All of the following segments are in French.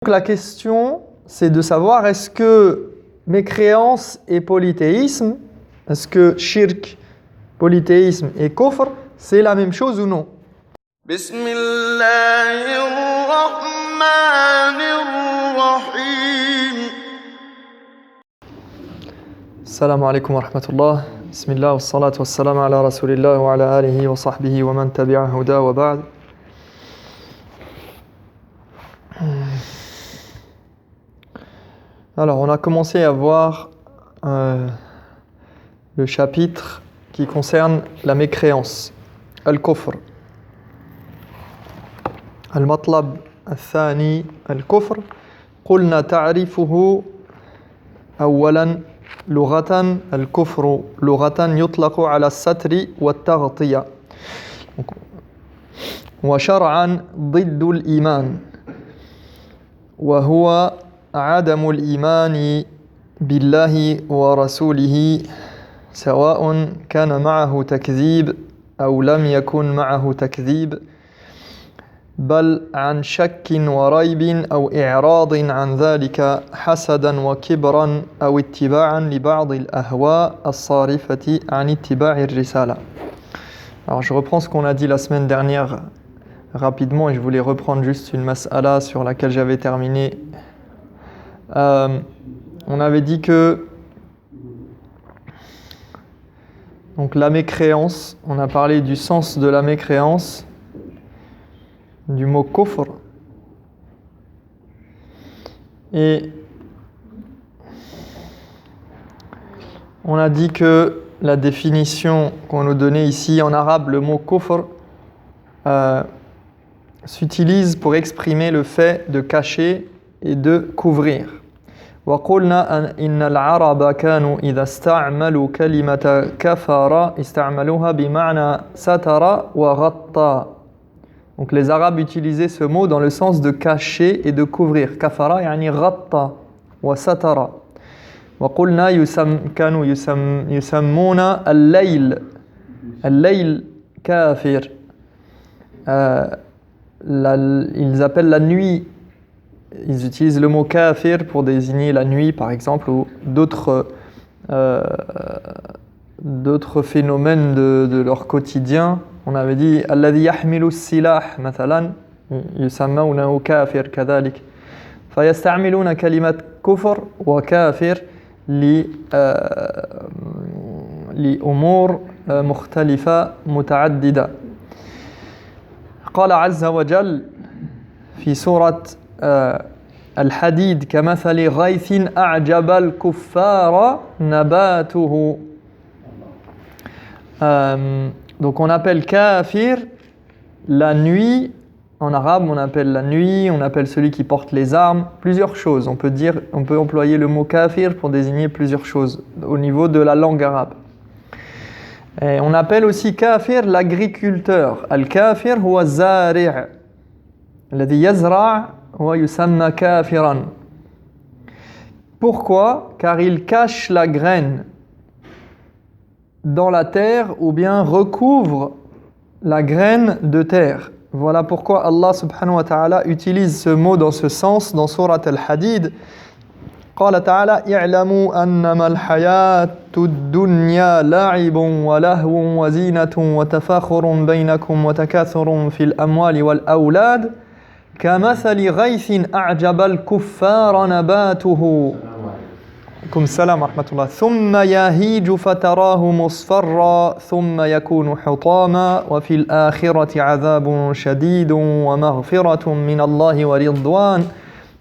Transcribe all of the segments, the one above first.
Donc la question, c'est de savoir est-ce que mécréance et polythéisme, est-ce que shirk, polythéisme et kufr, c'est la même chose ou non? Assalamu alaikum wa rahmatullah. Bismillah wa salatu wa salam ala rasulillah wa ala alihi wa sahbihi wa man tabi'a huda wa ba'd. Alors, on a commencé à voir le chapitre qui concerne la mécréance, al-kufr. Al-matlab al-thani al-kufr. قلنا تعريفه أولا لغة الكفر لغة يطلق على الستر والتغطية وشرعا ضد الإيمان وهو عدم الإيمان بالله ورسوله سواء كان معه تكذيب أو لم يكن معه تكذيب بل عن شك وريب أو إعراض عن ذلك حسدا وكبرا أو اتباعا لبعض الأهواء الصارفة عن اتباع الرسالة. Alors je reprends ce qu'on a dit la semaine dernière rapidement et je voulais reprendre juste une mas'ala sur laquelle j'avais terminé. On avait dit que donc la mécréance, on a parlé du sens de la mécréance, du mot kufr, et on a dit que la définition qu'on nous donnait ici en arabe, le mot kufr, s'utilise pour exprimer le fait de cacher et de couvrir. وقلنا إن العرب كانوا إذا استعملوا كلمة كفر استعملوها بمعنى ستر وغطى. Donc les Arabes utilisaient ce mot dans le sens de cacher et de couvrir. كفر يعني غطى وستر. وقلنا كانوا يسمون الليل كافر. Ils appellent la nuit, ils utilisent le mot kafir pour désigner la nuit par exemple, ou d'autres phénomènes de leur quotidien. On avait dit alladhi yahmilu as-silah مثلا يسمونه كافر كذلك فيستعملون كلمة كفر وكافر لأمور مختلفة متعددة. قال عز وجل في سورة الحديد كمثل غيث أعجب الكفار نباته. Donc on appelle kafir la nuit, en arabe on appelle la nuit, on appelle celui qui porte les armes, plusieurs choses. On peut employer le mot kafir pour désigner plusieurs choses au niveau de la langue arabe. Et on appelle aussi kafir l'agriculteur. Al-kafir huwa zari' alladhi yazra' huwa yusamma kafiran. Pourquoi? Car il cache la graine dans la terre ou bien recouvre la graine de terre. Voilà pourquoi Allah subhanahu wa ta'ala utilise ce mot dans ce sens dans sourate Al-Hadid. قال تعالى اعلموا أنما الحياة الدنيا لعب ولهو وزينة وتفاخر بينكم وتكاثر في الأموال والأولاد كمثل غيث أعجب الكفار نباته عليكم السلام ورحمة الله ثم يهيج فتراه مصفرا ثم يكون حطاما وفي الآخرة عذاب شديد ومغفرة من الله ورضوان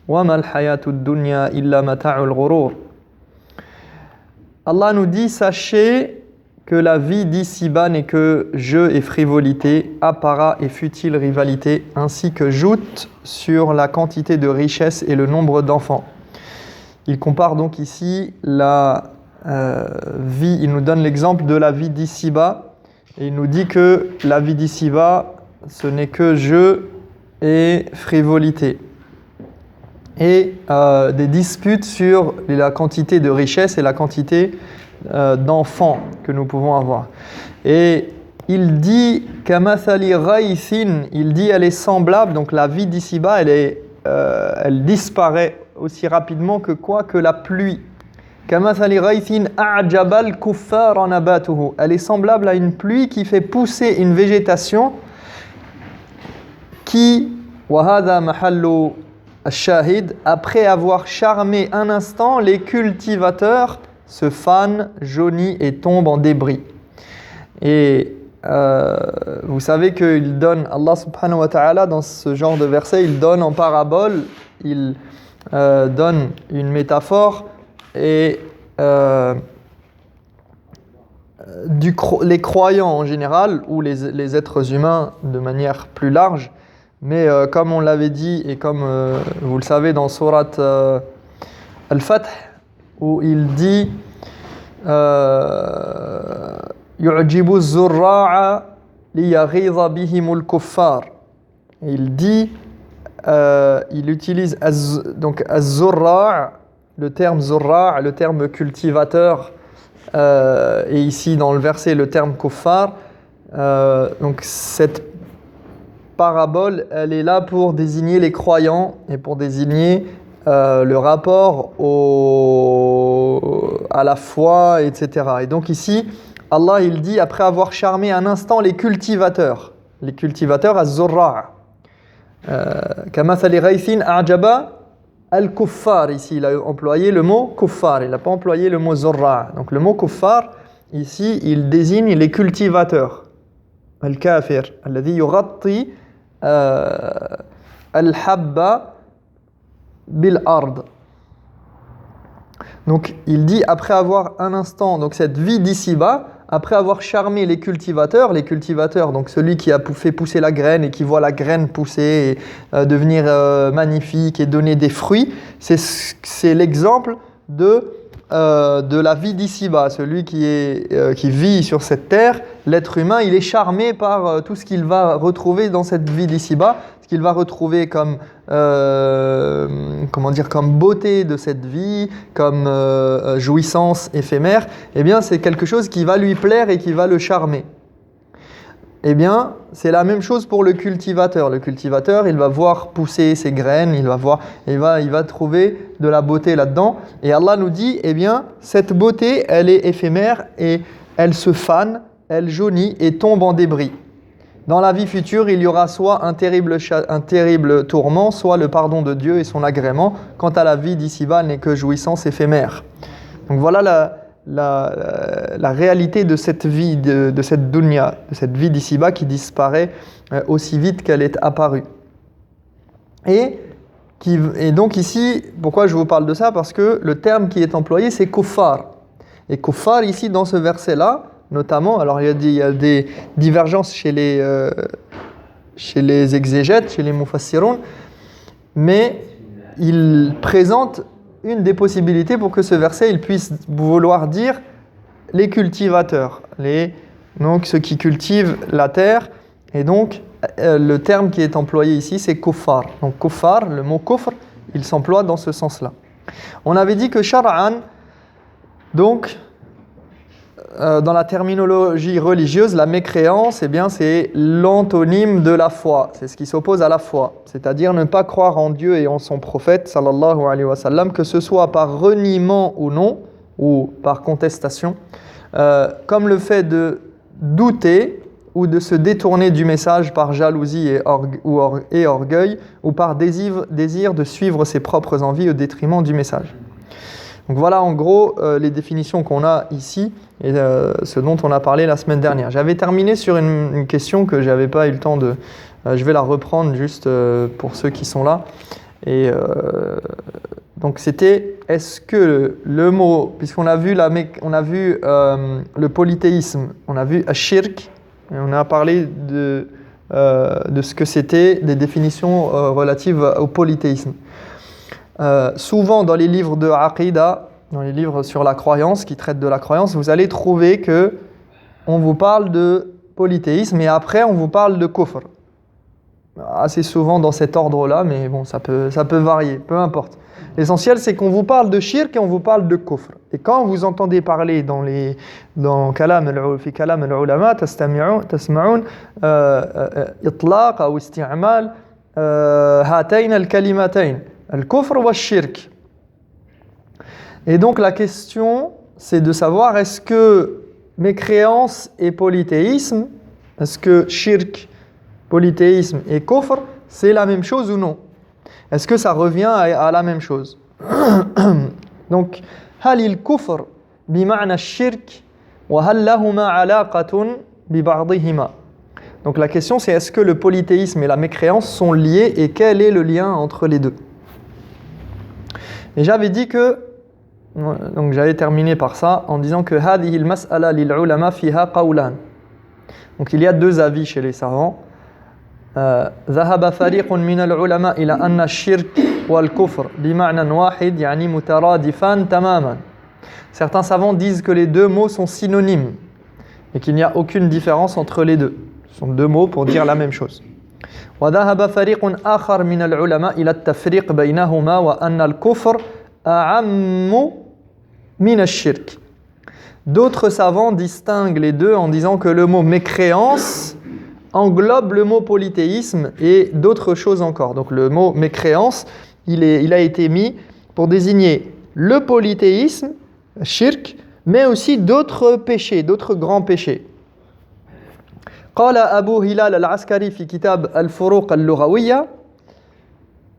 وما الحياة الدنيا إلا متاع الغرور. Allah nous dit, sachez que la vie d'ici-bas n'est que jeu et frivolité, apparat et futile rivalité, ainsi que joute sur la quantité de richesses et le nombre d'enfants. Il compare donc ici la vie, il nous donne l'exemple de la vie d'ici-bas, et il nous dit que la vie d'ici-bas, ce n'est que jeu et frivolité. Et des disputes sur la quantité de richesses et la quantité d'enfants que nous pouvons avoir. Et il dit kamathali ghaythin, il dit elle est semblable, donc la vie d'ici-bas elle est elle disparaît aussi rapidement que quoi? Que la pluie. كَمَثَلِ غَيْثٍ أَعْجَبَ الْكُفَّارَ نَبَاتُهُ. Elle est semblable à une pluie qui fait pousser une végétation qui, وَهَذَا مَحَلُّ الشَّاهِدِ, après avoir charmé un instant, les cultivateurs se fanent, jaunissent et tombent en débris. Et vous savez qu'il donne, Allah subhanahu wa ta'ala, dans ce genre de verset, il donne en parabole, il donne une métaphore et les croyants en général, ou les êtres humains de manière plus large, mais comme on l'avait dit et comme vous le savez dans sourate Al-Fath, où il dit يُعْجِبُ الزُّرَّاعَ لِيَغِيظَ بِهِمُ الْكُفَّارِ. Il dit, il utilise donc az-zurra', le terme zurra', le terme cultivateur, et ici dans le verset le terme kuffar. Donc cette parabole, elle est là pour désigner les croyants et pour désigner le rapport à la foi, etc. Et donc ici, Allah il dit, après avoir charmé un instant les cultivateurs az-zurra'. كَمَثَلِ غَيْثٍ أَعْجَبَ الْكُفَّارِ. Ici, il a employé le mot kuffar, il n'a pas employé le mot zurra'. Donc le mot kuffar, ici, il désigne les cultivateurs. Al-kafir, الذي يغطي الحب بالأرض. Donc il dit, après avoir un instant, donc cette vie d'ici-bas, après avoir charmé les cultivateurs, donc celui qui a fait pousser la graine et qui voit la graine pousser et devenir magnifique et donner des fruits, c'est l'exemple de la vie d'ici-bas. Celui qui vit sur cette terre, l'être humain, il est charmé par tout ce qu'il va retrouver dans cette vie d'ici-bas, ce qu'il va retrouver comme comme beauté de cette vie, comme jouissance éphémère. Eh bien, c'est quelque chose qui va lui plaire et qui va le charmer. Eh bien, c'est la même chose pour le cultivateur. Le cultivateur, il va voir pousser ses graines, il va trouver de la beauté là-dedans. Et Allah nous dit, eh bien, cette beauté, elle est éphémère et elle se fane, elle jaunit et tombe en débris. Dans la vie future, il y aura soit un terrible tourment, soit le pardon de Dieu et son agrément. Quant à la vie d'ici-bas, elle n'est que jouissance éphémère. Donc voilà la réalité de cette vie, de cette dunya, de cette vie d'ici-bas qui disparaît aussi vite qu'elle est apparue. Et donc ici, pourquoi je vous parle de ça? Parce que le terme qui est employé, c'est kuffar. Et kuffar, ici, dans ce verset-là, notamment, alors il y a des divergences chez les exégètes, chez les mufassiroun, mais il présente une des possibilités pour que ce verset il puisse vouloir dire les cultivateurs, donc ceux qui cultivent la terre, et donc le terme qui est employé ici c'est kuffar. Donc kuffar, le mot kufr, il s'emploie dans ce sens-là. On avait dit que shar'an, donc dans la terminologie religieuse, la mécréance, eh bien, c'est l'antonyme de la foi. C'est ce qui s'oppose à la foi. C'est-à-dire ne pas croire en Dieu et en son prophète, sallallahu alayhi wa sallam, que ce soit par reniement ou non, ou par contestation, comme le fait de douter ou de se détourner du message par jalousie et orgueil, ou par désir de suivre ses propres envies au détriment du message. Donc voilà en gros les définitions qu'on a ici et ce dont on a parlé la semaine dernière. J'avais terminé sur une question que j'avais pas eu le temps de... je vais la reprendre juste pour ceux qui sont là. Et donc c'était, est-ce que le mot, puisqu'on a vu, le polythéisme, on a vu ashirk, et on a parlé de ce que c'était, des définitions relatives au polythéisme. Souvent dans les livres de Aqidah, dans les livres sur la croyance, qui traitent de la croyance, vous allez trouver que on vous parle de polythéisme et après on vous parle de kufr. Assez souvent dans cet ordre-là, mais bon, ça peut varier, peu importe. L'essentiel, c'est qu'on vous parle de shirk et on vous parle de kufr. Et quand vous entendez parler dans kalam al-ulama, tasma'un itlaq ou isti'mal هاتين الكلمتين الكفر والشرك. Et donc la question c'est de savoir est-ce que mécréance et polythéisme, est-ce que shirk, polythéisme et kufr, c'est la même chose ou non? Est-ce que ça revient à la même chose? Donc, هل الكفر بمعنى الشرك وهل لهما علاقة ببعضهما? Donc la question c'est est-ce que le polythéisme et la mécréance sont liés et quel est le lien entre les deux? Et j'avais dit que, donc j'avais terminé par ça en disant que هذه المسألة للعلماء فيها قولان. Donc il y a deux avis chez les savants. ذهب فريق من العلماء إلى أن الشرك والكفر بمعنى واحد يعني مترادفان تماما. Certains savants disent que les deux mots sont synonymes et qu'il n'y a aucune différence entre les deux. Ce sont deux mots pour dire la même chose. وذهب فريق آخر من العلماء إلى التفريق بينهما وأن الكفر أعم من الشرك. D'autres savants distinguent les deux en disant que le mot mécréance englobe le mot polythéisme et d'autres choses encore. Donc le mot mécréance, il a été mis pour désigner le polythéisme, shirk, mais aussi d'autres péchés, d'autres grands péchés. قال أبو هلال العسكري في كتاب الفروق اللغوية.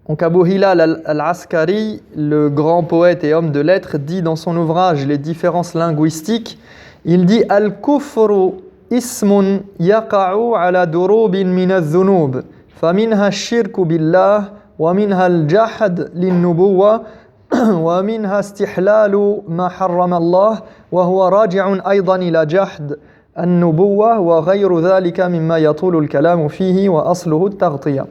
Donc Abu Hilal al-Askari, le grand poète et homme de lettres, dit dans son ouvrage Les différences linguistiques, il dit Al-Kufru ismun yaqa'u ala durubin min al-dhunub, faminha al-shirku billah, wa minha al-jahd lin-nubuwa, wa minha istihlalu ma harrama Allah, wa huwa raji'un aydan ila jahd al-nubuwa, wa ghayru dhalika mimma yatulu al-kalamu fihi, wa asluhu al-taghtiya.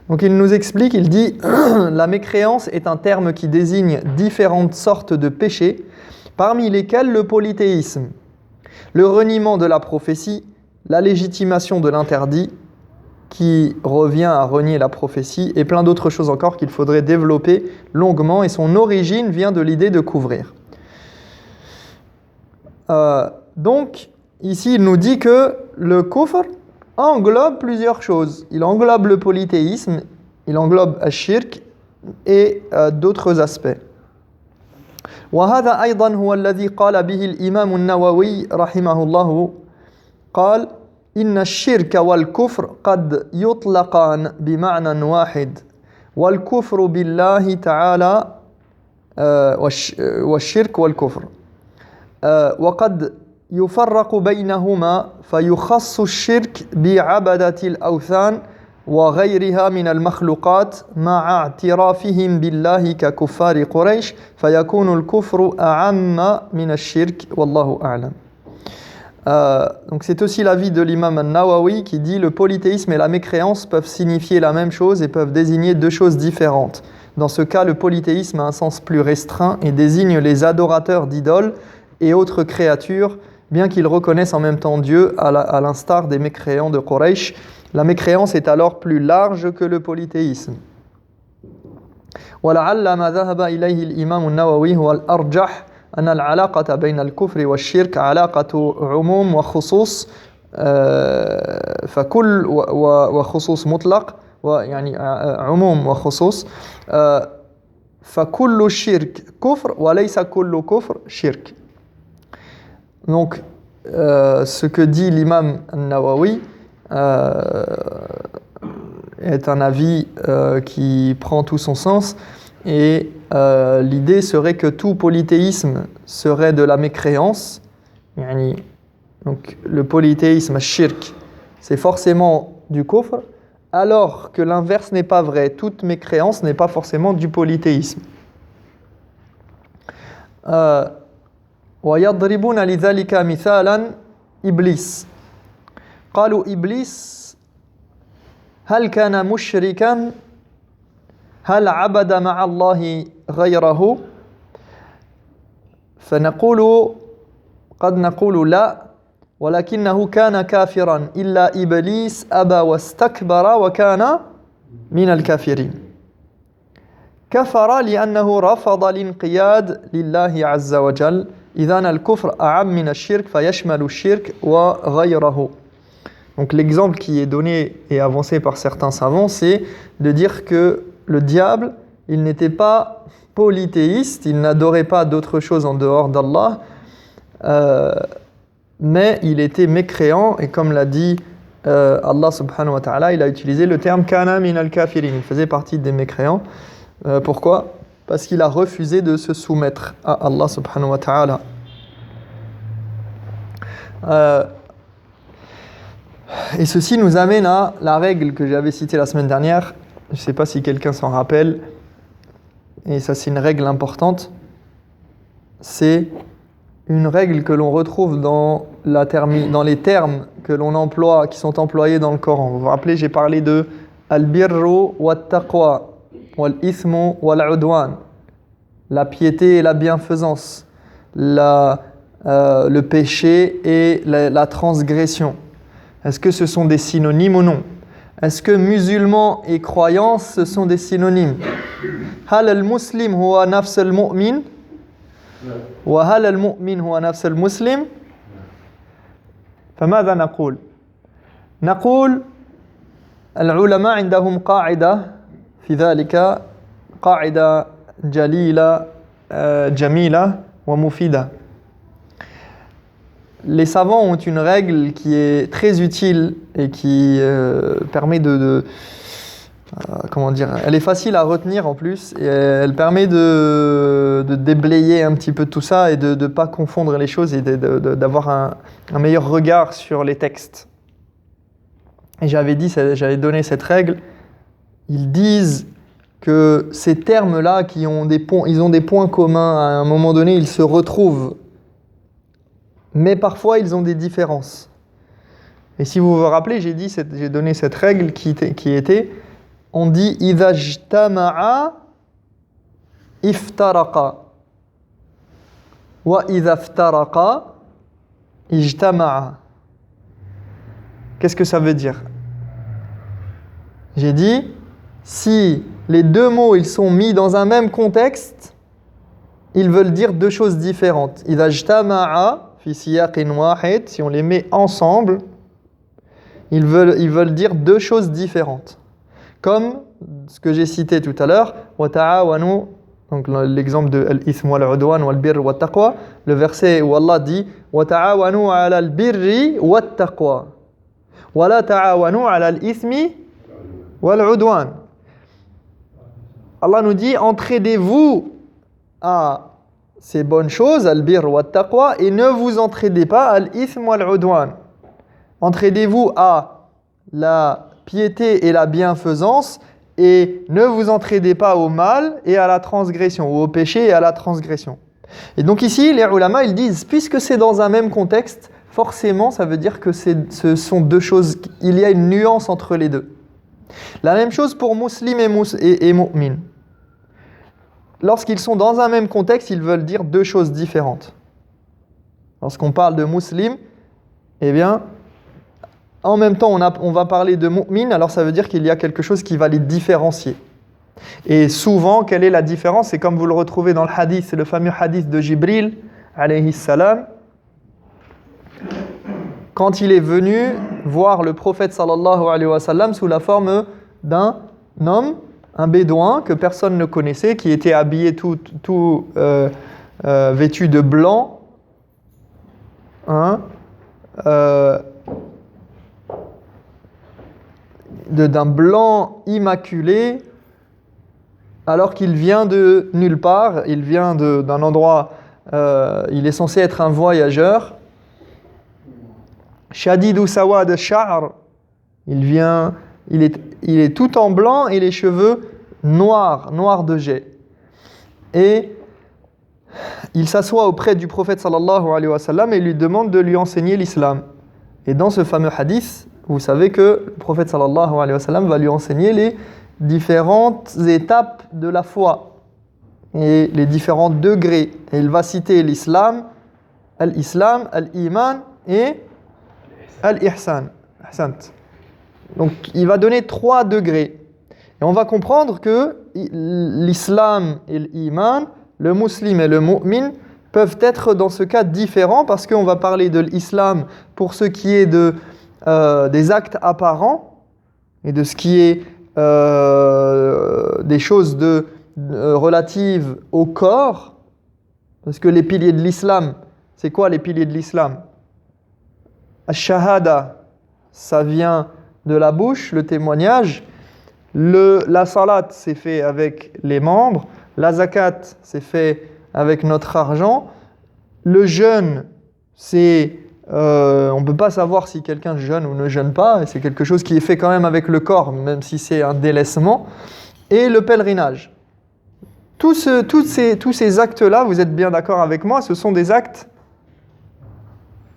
Donc il nous explique, il dit la mécréance est un terme qui désigne différentes sortes de péchés, parmi lesquels le polythéisme, le reniement de la prophétie, la légitimation de l'interdit, qui revient à renier la prophétie, et plein d'autres choses encore qu'il faudrait développer longuement, et son origine vient de l'idée de couvrir. Donc ici il nous dit que le kufr englobe plusieurs choses. Il englobe le polythéisme, il englobe le shirk et d'autres aspects. وهذا أيضا هو الذي قال به الإمام النووي رحمه الله قال إن الشرك والكفر قد يطلقان بمعنى واحد والكفر بالله تعالى والشرك والكفر وقد يفرق بينهما فيخص الشرك بعبدة الأوثان وغيرها من المخلوقات مع اعترافهم بالله ككفار قريش فيكون الكفر أعم من الشرك والله أعلم. Donc c'est aussi l'avis de l'imam al-Nawawi qui dit le polythéisme et la mécréance peuvent signifier la même chose et peuvent désigner deux choses différentes. Dans ce cas, le polythéisme a un sens plus restreint et désigne les adorateurs d'idoles et autres créatures, bien qu'ils reconnaissent en même temps Dieu, à l'instar des mécréants de Quraysh. La mécréance est alors plus large que le polythéisme. ولعل ما ذهب إليه الإمام النووي هو الأرجح أن العلاقة بين الكفر والشرك علاقة عموم وخصوص فكل وخصوص مطلق يعني عموم وخصوص فكل الشرك كفر وليس كل كفر شرك. Donc, ce que dit l'imam al-Nawawi est un avis qui prend tout son sens et l'idée serait que tout polythéisme serait de la mécréance. Donc, le polythéisme, shirk, c'est forcément du kufr, alors que l'inverse n'est pas vrai. Toute mécréance n'est pas forcément du polythéisme. ويضربون لذلك مثالا إبليس قالوا إبليس هل كان مشركا هل عبد مع الله غيره فنقول قد نقول لا ولكنه كان كافرا إلا إبليس أبى واستكبر وكان من الكافرين كفر لأنه رفض الانقياد لله عز وجل إذن الكفر أعم من الشرك فيشمل الشرك وغيره. Donc l'exemple qui est donné et avancé par certains savants, c'est de dire que le diable, il n'était pas polythéiste, il n'adorait pas d'autre chose en dehors d'Allah, mais il était mécréant, et comme l'a dit Allah subhanahu wa ta'ala, il a utilisé le terme kana min al-kafirin, il faisait partie des mécréants. Pourquoi ? Parce qu'il a refusé de se soumettre à Allah subhanahu wa ta'ala. Et ceci nous amène à la règle que j'avais citée la semaine dernière. Je ne sais pas si quelqu'un s'en rappelle. Et ça, c'est une règle importante. C'est une règle que l'on retrouve dans les termes que l'on emploie, qui sont employés dans le Coran. Vous vous rappelez, j'ai parlé de al-birru wat-taqwa, wal-ithmu wal-udwan, la piété et la bienfaisance, le péché et la transgression. Est-ce que ce sont des synonymes ou non? Est-ce que musulmans et croyants, ce sont des synonymes? Hal al-muslim huwa nafs al-mu'min? Wa hal al-mu'min huwa nafs al-muslim? فماذا نقول؟ نقول العلماء عندهم قاعدة في ذلك قاعدة جليلة جميلة ومفيدة. Les savants ont une règle qui est très utile et qui permet comment dire, elle est facile à retenir en plus et elle permet de déblayer un petit peu tout ça et de ne pas confondre les choses et d'avoir un meilleur regard sur les textes. Et j'avais donné cette règle. Ils disent que ces termes-là ils ont des points communs. À un moment donné, ils se retrouvent. Mais parfois, ils ont des différences. Et si vous vous rappelez, j'ai donné cette règle qui était, on dit « إِذَا اجْتَمَعَ افترقا وَإِذَا افترقا اجْتَمَعَ ». Qu'est-ce que ça veut dire? J'ai dit, si les deux mots ils sont mis dans un même contexte, ils veulent dire deux choses différentes. إِذَا اجْتَمَعَ fi siyaqin wahid, si on les met ensemble, ils veulent dire deux choses différentes. Comme ce que j'ai cité tout à l'heure, wa ta'awanu, donc l'exemple de al-ithm wal-udwan wal-birr wat-taqwa, le verset où Allah dit wa ta'awanu 'ala al-birri wat-taqwa wa la ta'awanu 'ala al-ithmi wal-udwan. Allah nous dit entraidez-vous à ces bonnes choses, al-birr wa taqwa, et ne vous entraidez pas à al-ithm wa al-udwan. Entraidez-vous à la piété et la bienfaisance et ne vous entraidez pas au mal et à la transgression, ou au péché et à la transgression. Et donc ici, les ulama, ils disent, puisque c'est dans un même contexte, forcément, ça veut dire que ce sont deux choses, il y a une nuance entre les deux. La même chose pour muslim et mu'min. Lorsqu'ils sont dans un même contexte, ils veulent dire deux choses différentes. Lorsqu'on parle de muslim, eh bien, en même temps, on va parler de mu'min, alors ça veut dire qu'il y a quelque chose qui va les différencier. Et souvent, quelle est la différence? C'est comme vous le retrouvez dans le hadith, c'est le fameux hadith de Jibril, alayhi salam. Quand il est venu voir le prophète sallallahu alayhi wa sallam sous la forme d'un homme, un bédouin que personne ne connaissait, qui était habillé tout vêtu de blanc, d'un blanc immaculé, alors qu'il vient de nulle part, il vient d'un endroit, il est censé être un voyageur. Shadidu sawad ash-sha'r, il est tout en blanc et les cheveux noirs de jet. Et il s'assoit auprès du prophète sallallahu alayhi wa sallam et lui demande de lui enseigner l'islam. Et dans ce fameux hadith, vous savez que le prophète sallallahu alayhi wa sallam va lui enseigner les différentes étapes de la foi et les différents degrés. Et il va citer l'islam, al-iman et al-ihsan. Donc il va donner 3 degrés. Et on va comprendre que l'islam et l'iman, le muslim et le mu'min, peuvent être dans ce cas différents parce qu'on va parler de l'islam pour ce qui est de des actes apparents et de ce qui est des choses relatives au corps, parce que les piliers de l'islam, c'est quoi les piliers de l'islam? Ash-shahada, ça vient de la bouche, le témoignage. La salat, c'est fait avec les membres. La zakat, c'est fait avec notre argent. Le jeûne, c'est... on ne peut pas savoir si quelqu'un jeûne ou ne jeûne pas. Et c'est quelque chose qui est fait quand même avec le corps, même si c'est un délaissement. Et le pèlerinage. Tous ces actes-là, vous êtes bien d'accord avec moi, ce sont des actes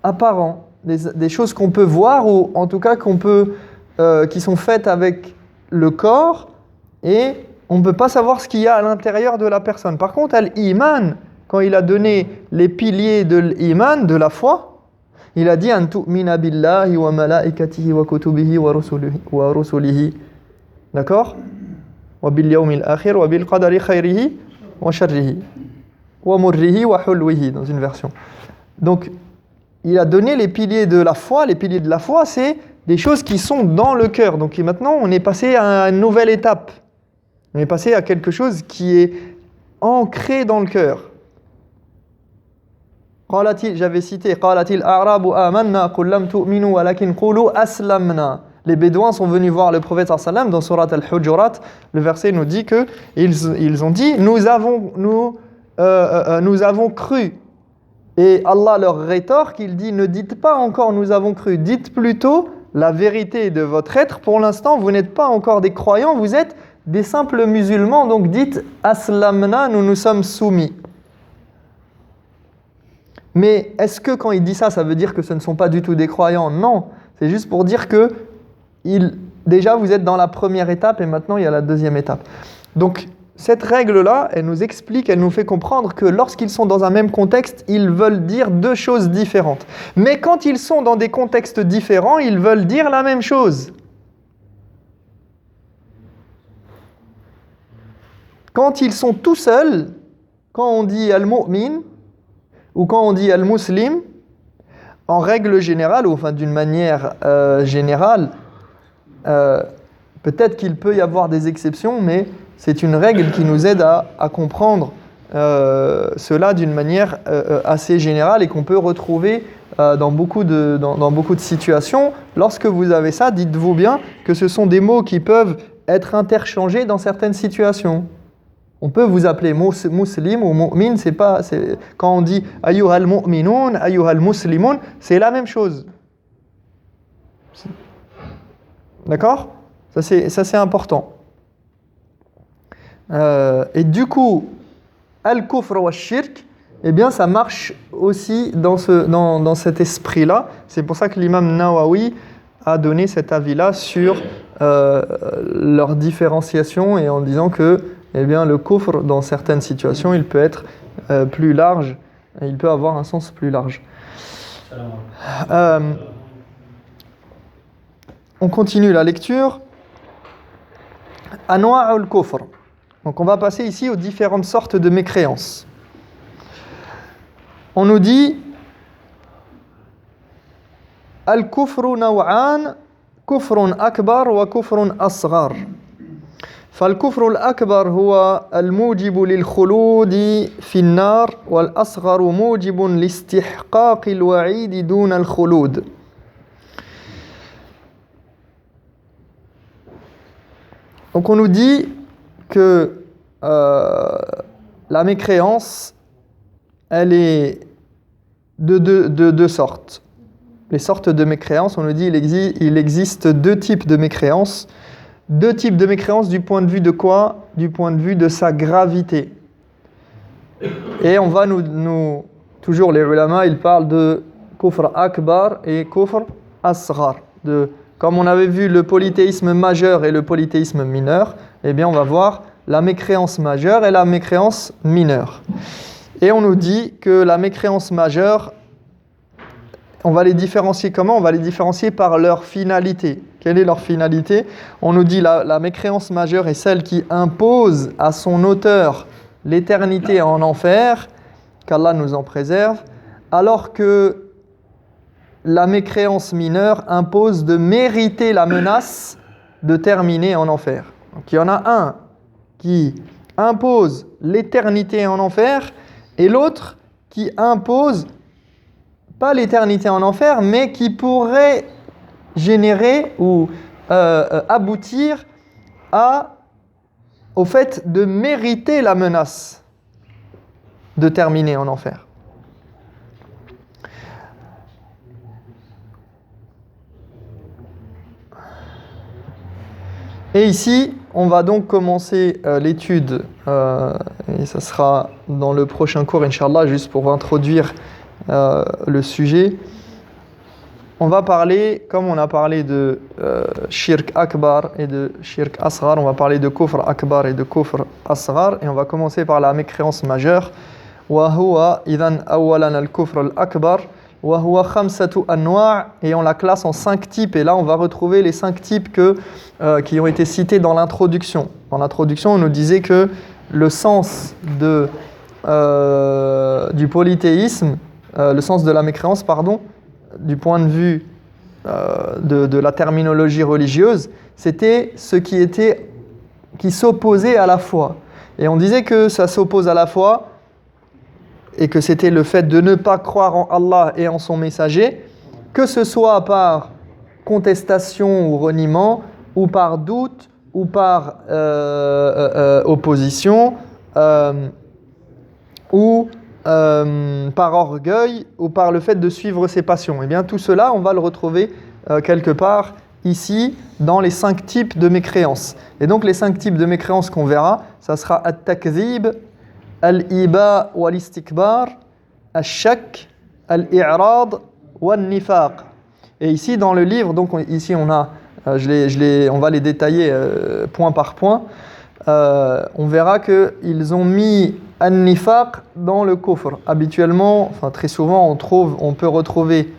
apparents. Des choses qu'on peut voir ou en tout cas qui sont faites avec le corps et on ne peut pas savoir ce qu'il y a à l'intérieur de la personne. Par contre, al-iman, quand il a donné les piliers de l'iman, de la foi, il a dit an tu'mina billahi wa malaikatihi wa kutubihi wa rusulihi. D'accord? Wa bil yawmil akhir wa bil qadari khayrihi wa sharrihi wa murrihi wa hulwihi dans une version. Donc il a donné les piliers de la foi. Les piliers de la foi, c'est des choses qui sont dans le cœur. Donc maintenant, on est passé à une nouvelle étape. On est passé à quelque chose qui est ancré dans le cœur. J'avais cité les Bédouins sont venus voir le prophète sallam dans Surat al-Hujurat. Le verset nous dit que ils ont dit nous avons cru. Et Allah leur rétorque, il dit ne dites pas encore nous avons cru, dites plutôt la vérité de votre être. Pour l'instant, vous n'êtes pas encore des croyants, vous êtes des simples musulmans, donc dites aslamna, nous nous sommes soumis. Mais est-ce que quand il dit ça, ça veut dire que ce ne sont pas du tout des croyants? Non, c'est juste pour dire que déjà vous êtes dans la première étape et maintenant il y a la deuxième étape. Donc cette règle-là, elle nous explique, elle nous fait comprendre que lorsqu'ils sont dans un même contexte, ils veulent dire deux choses différentes. Mais quand ils sont dans des contextes différents, ils veulent dire la même chose. Quand ils sont tout seuls, quand on dit al-mu'min ou quand on dit al-muslim, en règle générale, ou enfin d'une manière générale, peut-être qu'il peut y avoir des exceptions, mais c'est une règle qui nous aide à comprendre cela d'une manière assez générale et qu'on peut retrouver dans beaucoup de situations. Lorsque vous avez ça, dites-vous bien que ce sont des mots qui peuvent être interchangés dans certaines situations. On peut vous appeler muslim ou mu'min, quand on dit ayyuhal mu'minun, ayyuhal muslimun, c'est la même chose. D'accord? Ça c'est important. Et du coup, al-kufr wa shirk, eh bien ça marche aussi dans cet esprit-là. C'est pour ça que l'imam Nawawi a donné cet avis-là sur leur différenciation et en disant que eh bien, le kufr, dans certaines situations, il peut être plus large, et il peut avoir un sens plus large. On continue la lecture. Anwa'ul kufr. Donc on va passer ici aux différentes sortes de mécréances. On nous dit al-kufru naw'an, kufrun akbar wa kufrun asghar. فالكفر الأكبر هو الموجب للخلود في النار والأصغر موجب لاستحقاق الوعيد دون الخلود. Donc on nous dit que la mécréance, elle est de deux sortes. Les sortes de mécréance, on nous dit il existe deux types de mécréance. Deux types de mécréance du point de vue de quoi? Du point de vue de sa gravité. Et on va toujours les ulama, ils parlent de kufr akbar et kufr asghar. Comme on avait vu le polythéisme majeur et le polythéisme mineur, eh bien on va voir la mécréance majeure et la mécréance mineure. Et on nous dit que la mécréance majeure, on va les différencier comment? On va les différencier par leur finalité. Quelle est leur finalité? On nous dit la mécréance majeure est celle qui impose à son auteur l'éternité en enfer, qu'Allah nous en préserve, alors que la mécréance mineure impose de mériter la menace de terminer en enfer. Donc il y en a un qui impose l'éternité en enfer et l'autre qui impose pas l'éternité en enfer, mais qui pourrait générer ou aboutir au fait de mériter la menace de terminer en enfer. Et ici, on va donc commencer l'étude, et ça sera dans le prochain cours, Inch'Allah, juste pour introduire le sujet. On va parler, comme on a parlé de shirk akbar et de shirk asghar, on va parler de kufr akbar et de kufr asghar, et on va commencer par la mécréance majeure. Wa huwa idhan awalan al-kufr al-akbar, wa huwa khamsatu anwa', et on la classe en 5 types, et là on va retrouver les 5 types qui ont été cités dans l'introduction. Dans l'introduction, on nous disait que le sens du polythéisme, le sens de la mécréance, pardon, du point de vue de la terminologie religieuse, c'était ce qui s'opposait à la foi. Et on disait que ça s'oppose à la foi et que c'était le fait de ne pas croire en Allah et en son messager, que ce soit par contestation ou reniement, ou par doute, ou par opposition, ou par orgueil, ou par le fait de suivre ses passions. Et bien tout cela, on va le retrouver quelque part ici dans les 5 types de mécréance. Et donc les 5 types de mécréance qu'on verra, ça sera at-takdhib, al-iba wal-istikbar, al-shak, al-i'rad wal-nifaq. Et ici dans le livre, donc ici on a, on va les détailler point par point. On verra qu'ils ont mis an-nifaq dans le kufr. Habituellement, enfin très souvent, on peut retrouver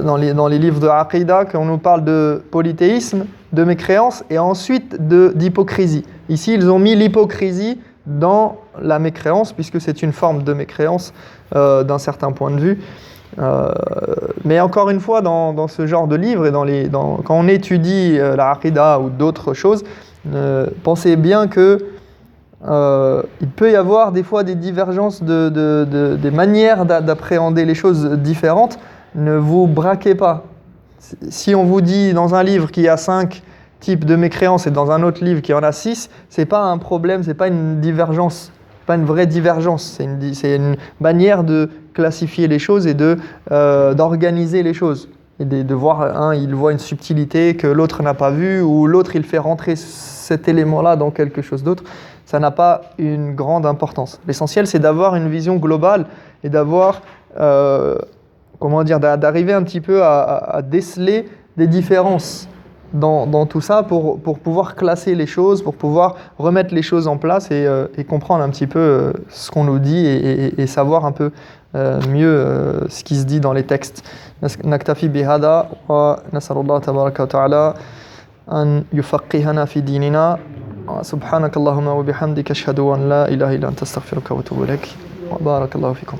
dans les livres de Aqidah qu'on nous parle de polythéisme, de mécréance et ensuite d'hypocrisie. Ici, ils ont mis l'hypocrisie dans la mécréance puisque c'est une forme de mécréance d'un certain point de vue. Mais encore une fois, dans ce genre de livres et quand on étudie la Aqidah ou d'autres choses, pensez bien que il peut y avoir des fois des divergences des manières d'appréhender les choses différentes. Ne vous braquez pas. Si on vous dit dans un livre qu'il y a 5 types de mécréance et dans un autre livre qu'il y en a 6, c'est pas un problème, c'est pas une divergence, pas une vraie divergence. C'est une manière de classifier les choses et d'organiser les choses. Et de voir, il voit une subtilité que l'autre n'a pas vue, ou l'autre il fait rentrer cet élément-là dans quelque chose d'autre. Ça n'a pas une grande importance. L'essentiel, c'est d'avoir une vision globale et d'avoir, d'arriver un petit peu à déceler des différences dans tout ça pour pouvoir classer les choses, pour pouvoir remettre les choses en place et comprendre un petit peu ce qu'on nous dit et savoir un peu mieux ce qui se dit dans les textes. نكتفي بهذا ونسأل الله تبارك وتعالى أن يفقهنا في ديننا. سبحانك اللهم وبحمدك أشهد أن لا إله إلا أنت أستغفرك وأتوب إليك وبارك الله فيكم.